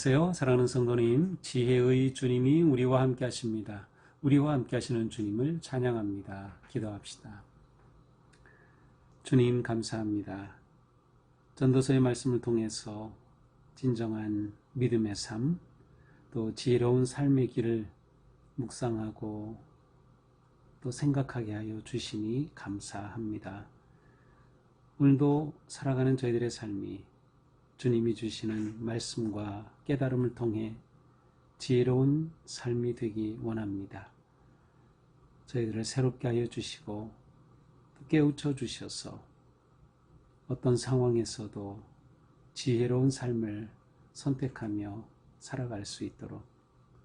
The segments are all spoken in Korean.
안녕하세요. 사랑하는 성도님, 지혜의 주님이 우리와 함께 하십니다. 우리와 함께 하시는 주님을 찬양합니다. 기도합시다. 주님 감사합니다. 전도서의 말씀을 통해서 진정한 믿음의 삶, 또 지혜로운 삶의 길을 묵상하고 또 생각하게 하여 주시니 감사합니다. 오늘도 살아가는 저희들의 삶이 주님이 주시는 말씀과 깨달음을 통해 지혜로운 삶이 되기 원합니다. 저희들을 새롭게 하여 주시고 깨우쳐 주셔서 어떤 상황에서도 지혜로운 삶을 선택하며 살아갈 수 있도록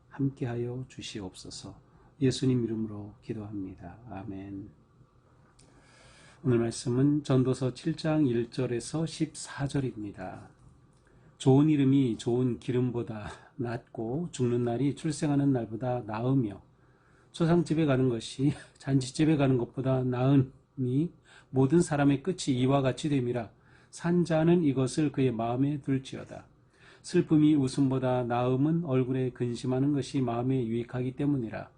함께하여 주시옵소서. 예수님 이름으로 기도합니다. 아멘. 오늘 말씀은 전도서 7장 1절에서 14절입니다. 좋은 이름이 좋은 기름보다 낫고 죽는 날이 출생하는 날보다 나으며 초상집에 가는 것이 잔치집에 가는 것보다 나으니 모든 사람의 끝이 이와 같이 됨이라. 산자는 이것을 그의 마음에 둘지어다. 슬픔이 웃음보다 나음은 얼굴에 근심하는 것이 마음에 유익하기 때문이라.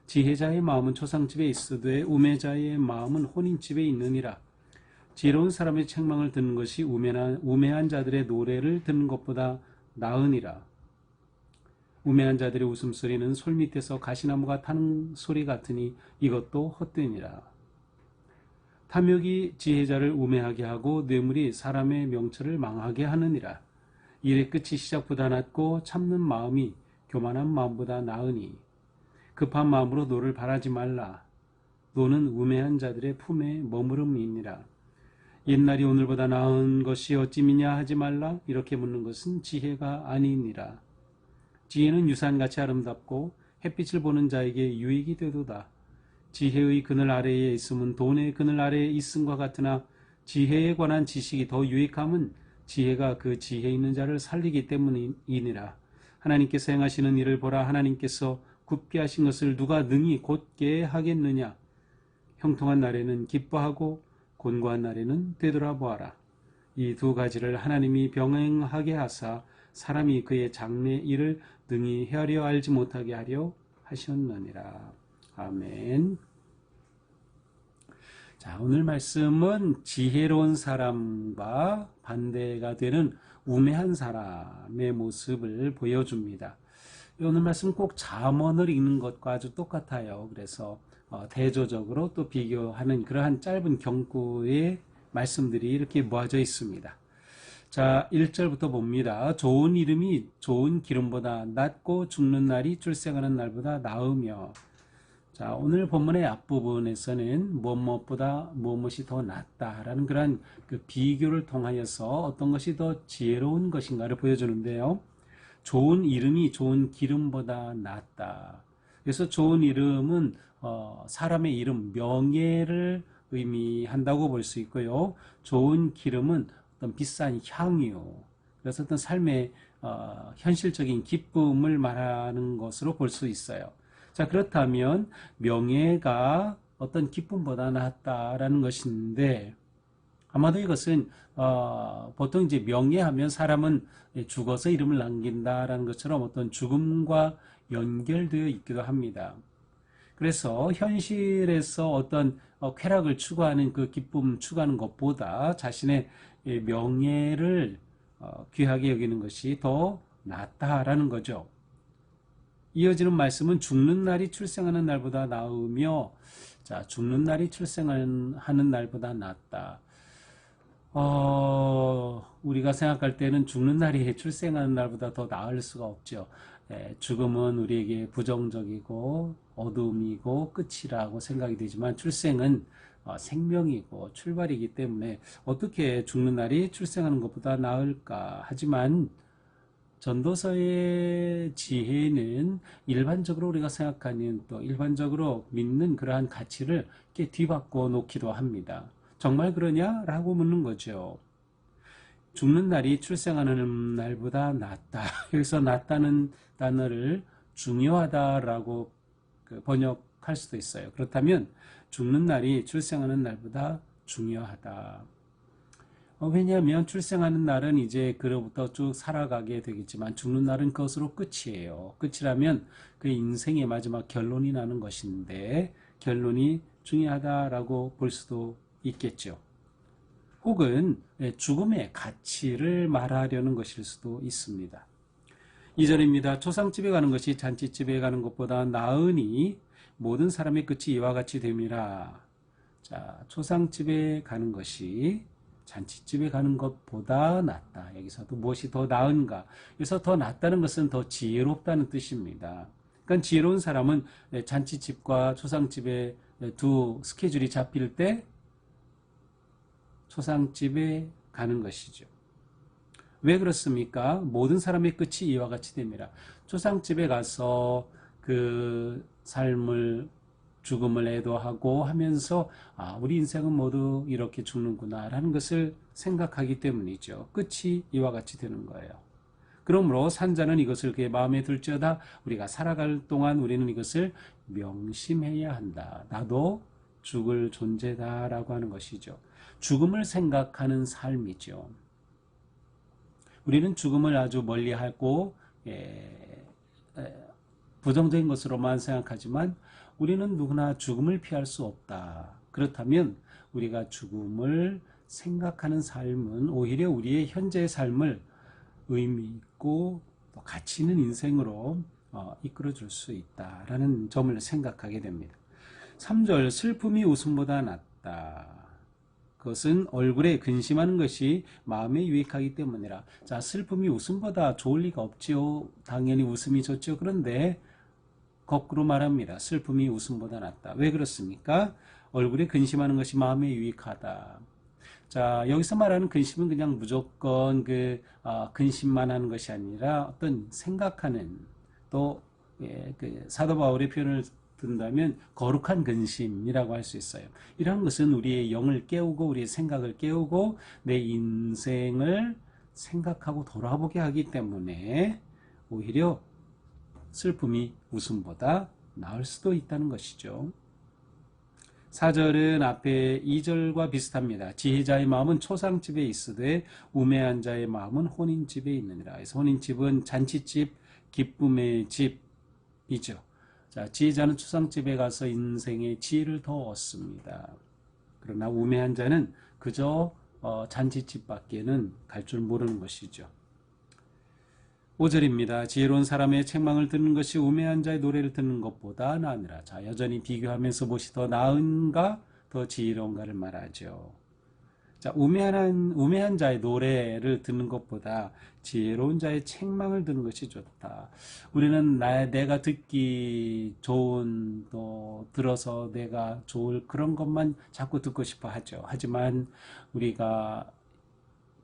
지혜자의 마음은 초상집에 있으되 우매자의 마음은 혼인집에 있느니라. 지혜로운 사람의 책망을 듣는 것이 우매한 자들의 노래를 듣는 것보다 나으니라. 우매한 자들의 웃음소리는 솔밑에서 가시나무가 타는 소리 같으니 이것도 헛되니라. 탐욕이 지혜자를 우매하게 하고 뇌물이 사람의 명철을 망하게 하느니라. 일의 끝이 시작보다 낫고 참는 마음이 교만한 마음보다 나으니 급한 마음으로 노를 바라지 말라. 노는 우매한 자들의 품에 머무름이니라. 옛날이 오늘보다 나은 것이 어찌미냐 하지 말라. 이렇게 묻는 것은 지혜가 아니니라. 지혜는 유산같이 아름답고 햇빛을 보는 자에게 유익이 되도다. 지혜의 그늘 아래에 있음은 돈의 그늘 아래에 있음과 같으나 지혜에 관한 지식이 더 유익함은 지혜가 그 지혜 있는 자를 살리기 때문이니라. 하나님께서 행하시는 일을 보라. 하나님께서 굽게 하신 것을 누가 능히 곧게 하겠느냐. 형통한 날에는 기뻐하고 곤고한 날에는 되돌아보아라. 이 두 가지를 하나님이 병행하게 하사 사람이 그의 장래 일을 능히 헤아려 알지 못하게 하려 하셨느니라. 아멘. 자, 오늘 말씀은 지혜로운 사람과 반대가 되는 우매한 사람의 모습을 보여줍니다. 오늘 말씀 꼭 잠언을 읽는 것과 아주 똑같아요. 그래서 대조적으로 또 비교하는 그러한 짧은 경구의 말씀들이 이렇게 모아져 있습니다. 자, 1절부터 봅니다. 좋은 이름이 좋은 기름보다 낫고 죽는 날이 출생하는 날보다 나으며. 자, 오늘 본문의 앞부분에서는 무엇보다 무엇이 더 낫다라는 그런 그 비교를 통하여서 어떤 것이 더 지혜로운 것인가를 보여주는데요. 좋은 이름이 좋은 기름보다 낫다. 그래서 좋은 이름은 사람의 이름, 명예를 의미한다고 볼 수 있고요. 좋은 기름은 어떤 비싼 향유, 그래서 어떤 삶의 현실적인 기쁨을 말하는 것으로 볼 수 있어요. 자, 그렇다면 명예가 어떤 기쁨보다 낫다라는 것인데, 아마도 이것은 보통 이제 명예하면 사람은 죽어서 이름을 남긴다라는 것처럼 어떤 죽음과 연결되어 있기도 합니다. 그래서 현실에서 어떤 쾌락을 추구하는 그 기쁨 추구하는 것보다 자신의 명예를 귀하게 여기는 것이 더 낫다라는 거죠. 이어지는 말씀은 죽는 날이 출생하는 날보다 나으며, 자, 죽는 날이 출생하는 날보다 낫다. 우리가 생각할 때는 죽는 날이 출생하는 날보다 더 나을 수가 없죠. 죽음은 우리에게 부정적이고 어둠이고 끝이라고 생각이 되지만 출생은 생명이고 출발이기 때문에 어떻게 죽는 날이 출생하는 것보다 나을까. 하지만 전도서의 지혜는 일반적으로 우리가 생각하는 또 일반적으로 믿는 그러한 가치를 이렇게 뒤바꿔 놓기도 합니다. 정말 그러냐라고 묻는 거죠. 죽는 날이 출생하는 날보다 낫다. 여기서 낫다는 단어를 중요하다라고 번역할 수도 있어요. 그렇다면 죽는 날이 출생하는 날보다 중요하다. 왜냐하면 출생하는 날은 이제 그로부터 쭉 살아가게 되겠지만 죽는 날은 그것으로 끝이에요. 끝이라면 그 인생의 마지막 결론이 나는 것인데 결론이 중요하다라고 볼 수도 있겠죠. 혹은 죽음의 가치를 말하려는 것일 수도 있습니다. 2절입니다. 초상집에 가는 것이 잔치집에 가는 것보다 나으니 모든 사람의 끝이 이와 같이 됨이라. 자, 초상집에 가는 것이 잔치집에 가는 것보다 낫다. 여기서도 무엇이 더 나은가? 그래서 더 낫다는 것은 더 지혜롭다는 뜻입니다. 그러니까 지혜로운 사람은 잔치집과 초상집의 두 스케줄이 잡힐 때 초상집에 가는 것이죠. 왜 그렇습니까? 모든 사람의 끝이 이와 같이 됩니다. 초상집에 가서 그 삶을 죽음을 애도하고 하면서 우리 인생은 모두 이렇게 죽는구나 라는 것을 생각하기 때문이죠. 끝이 이와 같이 되는 거예요. 그러므로 산자는 이것을 그의 마음에 들지어다 우리가 살아갈 동안 우리는 이것을 명심해야 한다. 나도 죽을 존재다라고 하는 것이죠. 죽음을 생각하는 삶이죠. 우리는 죽음을 아주 멀리하고 부정적인 것으로만 생각하지만 우리는 누구나 죽음을 피할 수 없다. 그렇다면 우리가 죽음을 생각하는 삶은 오히려 우리의 현재의 삶을 의미 있고 또 가치 있는 인생으로 이끌어줄 수 있다라는 점을 생각하게 됩니다. 3절 슬픔이 웃음보다 낫다. 그것은 얼굴에 근심하는 것이 마음에 유익하기 때문이라. 자, 슬픔이 웃음보다 좋을 리가 없지요. 당연히 웃음이 좋죠. 그런데 거꾸로 말합니다. 슬픔이 웃음보다 낫다. 왜 그렇습니까? 얼굴에 근심하는 것이 마음에 유익하다. 자, 여기서 말하는 근심은 그냥 무조건 근심만 하는 것이 아니라 어떤 생각하는 또 그 사도 바울의 표현을 든다면 거룩한 근심이라고 할 수 있어요. 이러한 것은 우리의 영을 깨우고 우리의 생각을 깨우고 내 인생을 생각하고 돌아보게 하기 때문에 오히려 슬픔이 웃음보다 나을 수도 있다는 것이죠. 4절은 앞에 2절과 비슷합니다. 지혜자의 마음은 초상집에 있으되 우매한 자의 마음은 혼인집에 있느니라. 그래서 혼인집은 잔치집, 기쁨의 집이죠. 자, 지혜자는 초상집에 가서 인생의 지혜를 더 얻습니다. 그러나 우매한 자는 그저 잔치집밖에는 갈 줄 모르는 것이죠. 5절입니다. 지혜로운 사람의 책망을 듣는 것이 우매한 자의 노래를 듣는 것보다 나으니라. 자, 여전히 비교하면서 무엇이 더 나은가, 더 지혜로운가를 말하죠. 자, 우매한 자의 노래를 듣는 것보다 지혜로운 자의 책망을 듣는 것이 좋다. 우리는 내가 듣기 좋은, 또 들어서 내가 좋을 그런 것만 자꾸 듣고 싶어 하죠. 하지만 우리가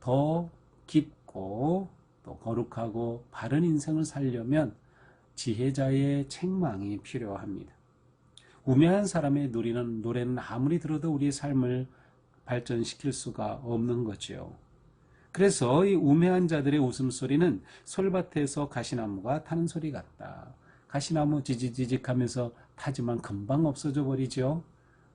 더 깊고 또 거룩하고 바른 인생을 살려면 지혜자의 책망이 필요합니다. 우매한 사람의 노래는 아무리 들어도 우리의 삶을 발전시킬 수가 없는 거죠. 그래서 이 우매한 자들의 웃음소리는 솔밭에서 가시나무가 타는 소리 같다. 가시나무 지지지직 하면서 타지만 금방 없어져 버리죠.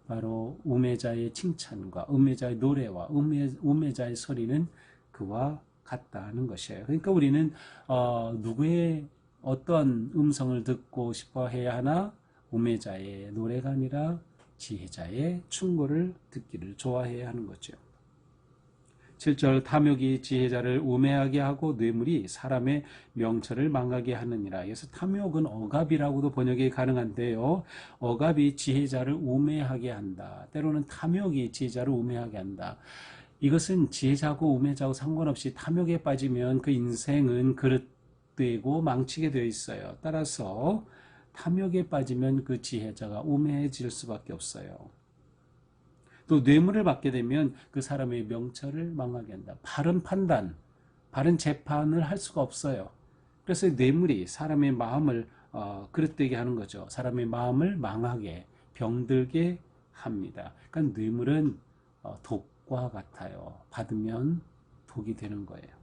바로 우매자의 칭찬과 우매자의 노래와 우매자의 소리는 그와 같다는 것이에요. 그러니까 우리는 누구의 어떤 음성을 듣고 싶어 해야 하나? 우매자의 노래가 아니라 지혜자의 충고를 듣기를 좋아해야 하는 거죠. 7절 탐욕이 지혜자를 우매하게 하고 뇌물이 사람의 명철을 망하게 하느니라. 그래서 탐욕은 억압이라고도 번역이 가능한데요. 억압이 지혜자를 우매하게 한다. 때로는 탐욕이 지혜자를 우매하게 한다. 이것은 지혜자고 우매자고 상관없이 탐욕에 빠지면 그 인생은 그릇되고 망치게 되어 있어요. 따라서 탐욕에 빠지면 그 지혜자가 우매해질 수밖에 없어요. 또 뇌물을 받게 되면 그 사람의 명철을 망하게 한다. 바른 판단, 바른 재판을 할 수가 없어요. 그래서 뇌물이 사람의 마음을 그릇되게 하는 거죠. 사람의 마음을 망하게, 병들게 합니다. 그러니까 뇌물은 독과 같아요. 받으면 독이 되는 거예요.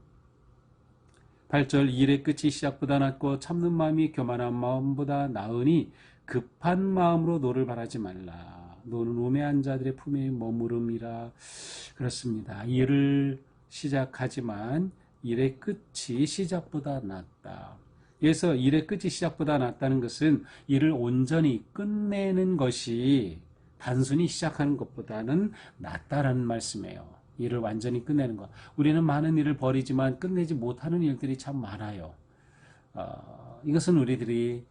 8절 일의 끝이 시작보다 낫고 참는 마음이 교만한 마음보다 나으니 급한 마음으로 노를 바라지 말라. 노는 우매한 자들의 품에 머무름이라. 그렇습니다. 일을 시작하지만 일의 끝이 시작보다 낫다. 그래서 일의 끝이 시작보다 낫다는 것은 일을 온전히 끝내는 것이 단순히 시작하는 것보다는 낫다라는 말씀이에요. 일을 완전히 끝내는 것. 우리는 많은 일을 벌이지만 끝내지 못하는 일들이 참 많아요. 이것은 우리들이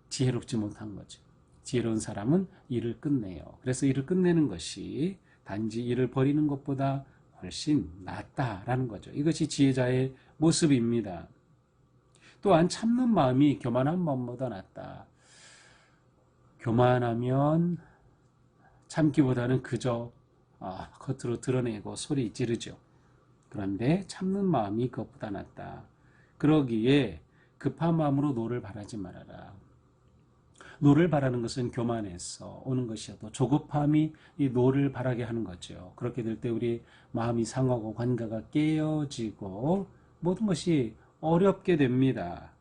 지혜롭지 못한 거죠. 지혜로운 사람은 일을 끝내요. 그래서 일을 끝내는 것이 단지 일을 벌이는 것보다 훨씬 낫다라는 거죠. 이것이 지혜자의 모습입니다. 또한 참는 마음이 교만한 마음보다 낫다. 교만하면 참기보다는 그저 겉으로 드러내고 소리 지르죠. 그런데 참는 마음이 그것보다 낫다. 그러기에 급한 마음으로 노를 바라지 말아라. 노를 바라는 것은 교만에서 오는 것이어도 조급함이 이 노를 바라게 하는 거죠. 그렇게 될 때 우리 마음이 상하고 관계가 깨어지고 모든 것이 어렵게 됩니다.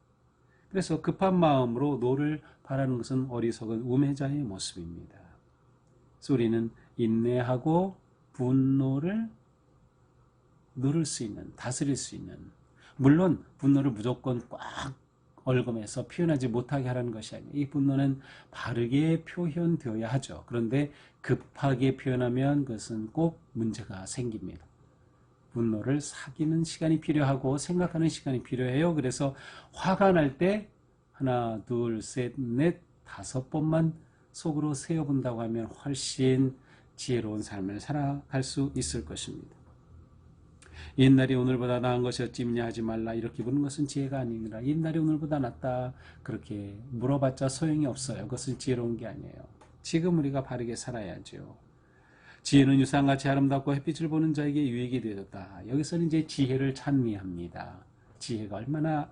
그래서 급한 마음으로 노를 바라는 것은 어리석은 우매자의 모습입니다. 그래서 우리는 인내하고 분노를 누를 수 있는, 다스릴 수 있는, 물론 분노를 무조건 꽉 얼금해서 표현하지 못하게 하라는 것이 아니에요. 이 분노는 바르게 표현되어야 하죠. 그런데 급하게 표현하면 그것은 꼭 문제가 생깁니다. 분노를 사귀는 시간이 필요하고 생각하는 시간이 필요해요. 그래서 화가 날 때 하나, 둘, 셋, 넷, 5번만 속으로 세어본다고 하면 훨씬 지혜로운 삶을 살아갈 수 있을 것입니다. 옛날이 오늘보다 나은 것이 어찌 있냐 하지 말라. 이렇게 부르는 것은 지혜가 아니니라. 옛날이 오늘보다 낫다. 그렇게 물어봤자 소용이 없어요. 그것은 지혜로운 게 아니에요. 지금 우리가 바르게 살아야죠. 지혜는 유산같이 아름답고 햇빛을 보는 자에게 유익이 되었다. 여기서는 이제 지혜를 찬미합니다. 지혜가 얼마나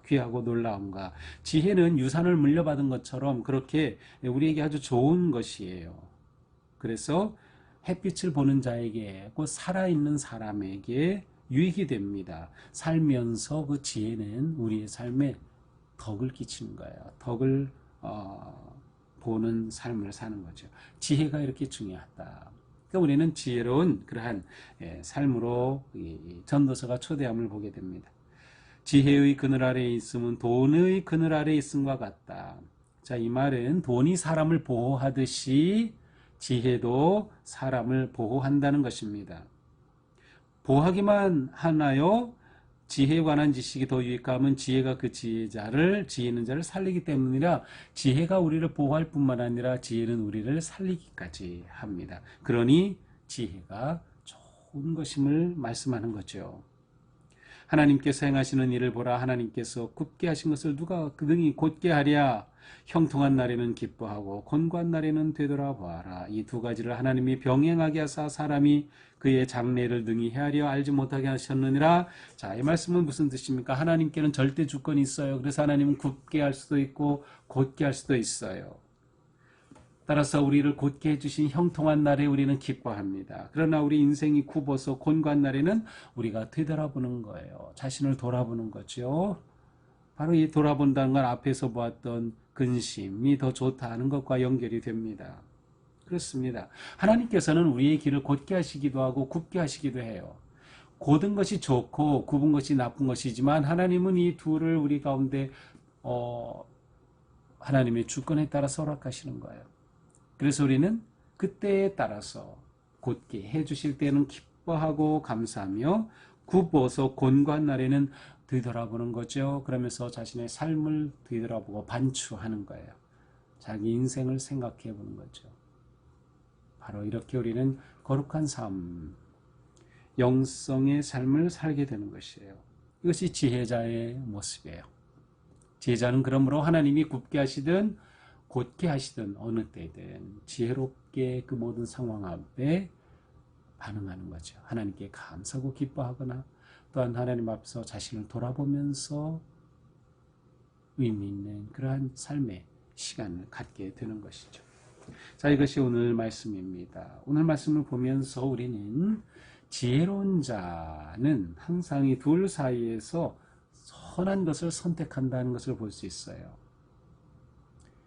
귀하고 놀라운가. 지혜는 유산을 물려받은 것처럼 그렇게 우리에게 아주 좋은 것이에요. 그래서 햇빛을 보는 자에게, 곧 살아있는 사람에게 유익이 됩니다. 살면서 그 지혜는 우리의 삶에 덕을 끼치는 거예요. 덕을 보는 삶을 사는 거죠. 지혜가 이렇게 중요하다. 그러니까 우리는 지혜로운 그러한 삶으로 전도서가 초대함을 보게 됩니다. 지혜의 그늘 아래에 있음은 돈의 그늘 아래에 있음과 같다. 자, 이 말은 돈이 사람을 보호하듯이 지혜도 사람을 보호한다는 것입니다. 보호하기만 하나요? 지혜에 관한 지식이 더 유익함은 지혜가 그 지혜 있는 자를 살리기 때문이라. 지혜가 우리를 보호할 뿐만 아니라 지혜는 우리를 살리기까지 합니다. 그러니 지혜가 좋은 것임을 말씀하는 거죠. 하나님께서 행하시는 일을 보라. 하나님께서 굽게 하신 것을 누가 능히 곧게 하랴. 형통한 날에는 기뻐하고 곤고한 날에는 되돌아보아라. 이 두 가지를 하나님이 병행하게 하사 사람이 그의 장래를 능히 헤아려 알지 못하게 하셨느니라. 자, 이 말씀은 무슨 뜻입니까? 하나님께는 절대 주권이 있어요. 그래서 하나님은 굽게 할 수도 있고 곧게 할 수도 있어요. 따라서 우리를 곧게 해주신 형통한 날에 우리는 기뻐합니다. 그러나 우리 인생이 굽어서 곤고한 날에는 우리가 되돌아보는 거예요. 자신을 돌아보는 거죠. 바로 이 돌아본다는 건 앞에서 보았던 근심이 더 좋다는 것과 연결이 됩니다. 그렇습니다. 하나님께서는 우리의 길을 곧게 하시기도 하고 굽게 하시기도 해요. 곧은 것이 좋고 굽은 것이 나쁜 것이지만 하나님은 이 둘을 우리 가운데 하나님의 주권에 따라서 허락하시는 거예요. 그래서 우리는 그때에 따라서 곧게 해주실 때는 기뻐하고 감사하며 굽어서 곤고한 날에는 뒤돌아보는 거죠. 그러면서 자신의 삶을 뒤돌아보고 반추하는 거예요. 자기 인생을 생각해 보는 거죠. 바로 이렇게 우리는 거룩한 삶, 영성의 삶을 살게 되는 것이에요. 이것이 지혜자의 모습이에요. 지혜자는 그러므로 하나님이 굽게 하시든 곧게 하시든 어느 때든 지혜롭게 그 모든 상황 앞에 반응하는 거죠. 하나님께 감사하고 기뻐하거나 또한 하나님 앞에서 자신을 돌아보면서 의미 있는 그러한 삶의 시간을 갖게 되는 것이죠. 자, 이것이 오늘 말씀입니다. 오늘 말씀을 보면서 우리는 지혜로운 자는 항상 이 둘 사이에서 선한 것을 선택한다는 것을 볼 수 있어요.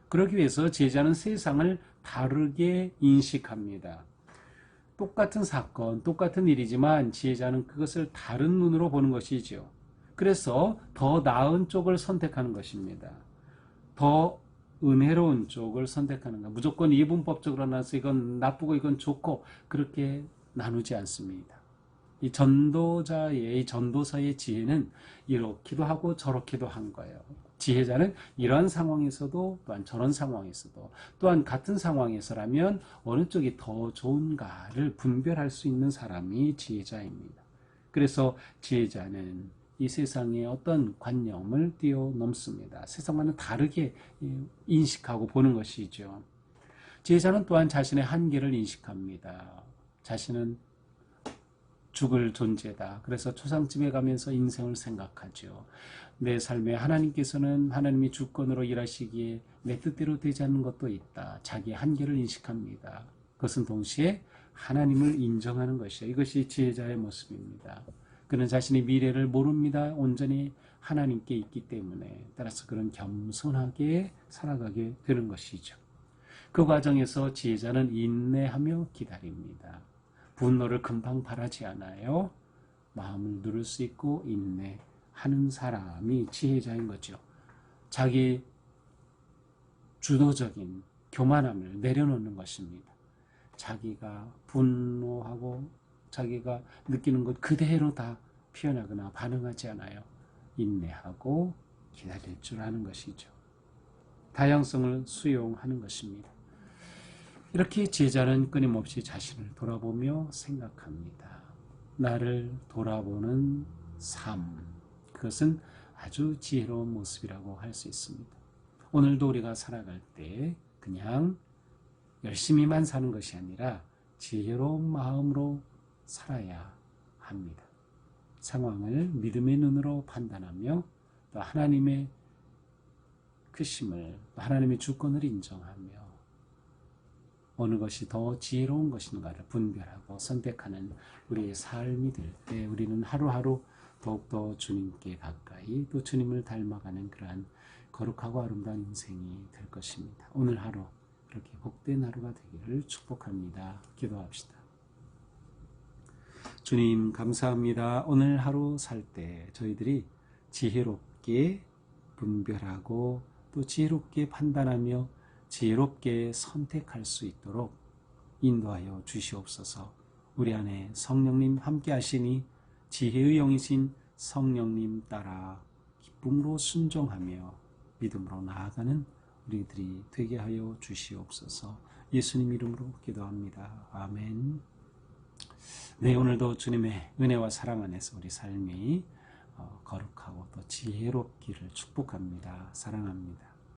그러기 위해서 지혜자는 세상을 다르게 인식합니다. 똑같은 사건, 똑같은 일이지만 지혜자는 그것을 다른 눈으로 보는 것이죠. 그래서 더 나은 쪽을 선택하는 것입니다. 더 은혜로운 쪽을 선택하는 것. 무조건 이분법적으로 나서 이건 나쁘고 이건 좋고 그렇게 나누지 않습니다. 이 전도자의, 이 전도사의 지혜는 이렇기도 하고 저렇기도 한 거예요. 지혜자는 이런 상황에서도 또한 저런 상황에서도 또한 같은 상황에서라면 어느 쪽이 더 좋은가를 분별할 수 있는 사람이 지혜자입니다. 그래서 지혜자는 이 세상의 어떤 관념을 뛰어넘습니다. 세상과는 다르게 인식하고 보는 것이죠. 지혜자는 또한 자신의 한계를 인식합니다. 자신은 죽을 존재다. 그래서 초상집에 가면서 인생을 생각하죠. 내 삶에 하나님께서는 하나님이 주권으로 일하시기에 내 뜻대로 되지 않는 것도 있다. 자기의 한계를 인식합니다. 그것은 동시에 하나님을 인정하는 것이요. 이것이 지혜자의 모습입니다. 그는 자신의 미래를 모릅니다. 온전히 하나님께 있기 때문에 따라서 그는 겸손하게 살아가게 되는 것이죠. 그 과정에서 지혜자는 인내하며 기다립니다. 분노를 금방 바라지 않아요. 마음을 누를 수 있고 인내하는 사람이 지혜자인 거죠. 자기 주도적인 교만함을 내려놓는 것입니다. 자기가 분노하고 자기가 느끼는 것 그대로 다 표현하거나 반응하지 않아요. 인내하고 기다릴 줄 아는 것이죠. 다양성을 수용하는 것입니다. 이렇게 지혜자는 끊임없이 자신을 돌아보며 생각합니다. 나를 돌아보는 삶, 그것은 아주 지혜로운 모습이라고 할 수 있습니다. 오늘도 우리가 살아갈 때 그냥 열심히만 사는 것이 아니라 지혜로운 마음으로 살아야 합니다. 상황을 믿음의 눈으로 판단하며 또 하나님의 크심을, 하나님의 주권을 인정하며 어느 것이 더 지혜로운 것인가를 분별하고 선택하는 우리의 삶이 될 때 우리는 하루하루 더욱더 주님께 가까이 또 주님을 닮아가는 그러한 거룩하고 아름다운 인생이 될 것입니다. 오늘 하루 그렇게 복된 하루가 되기를 축복합니다. 기도합시다. 주님 감사합니다. 오늘 하루 살 때 저희들이 지혜롭게 분별하고 또 지혜롭게 판단하며 지혜롭게 선택할 수 있도록 인도하여 주시옵소서. 우리 안에 성령님 함께 하시니 지혜의 영이신 성령님 따라 기쁨으로 순종하며 믿음으로 나아가는 우리들이 되게 하여 주시옵소서. 예수님 이름으로 기도합니다. 아멘. 네, 오늘도 주님의 은혜와 사랑 안에서 우리 삶이 거룩하고 또 지혜롭기를 축복합니다. 사랑합니다.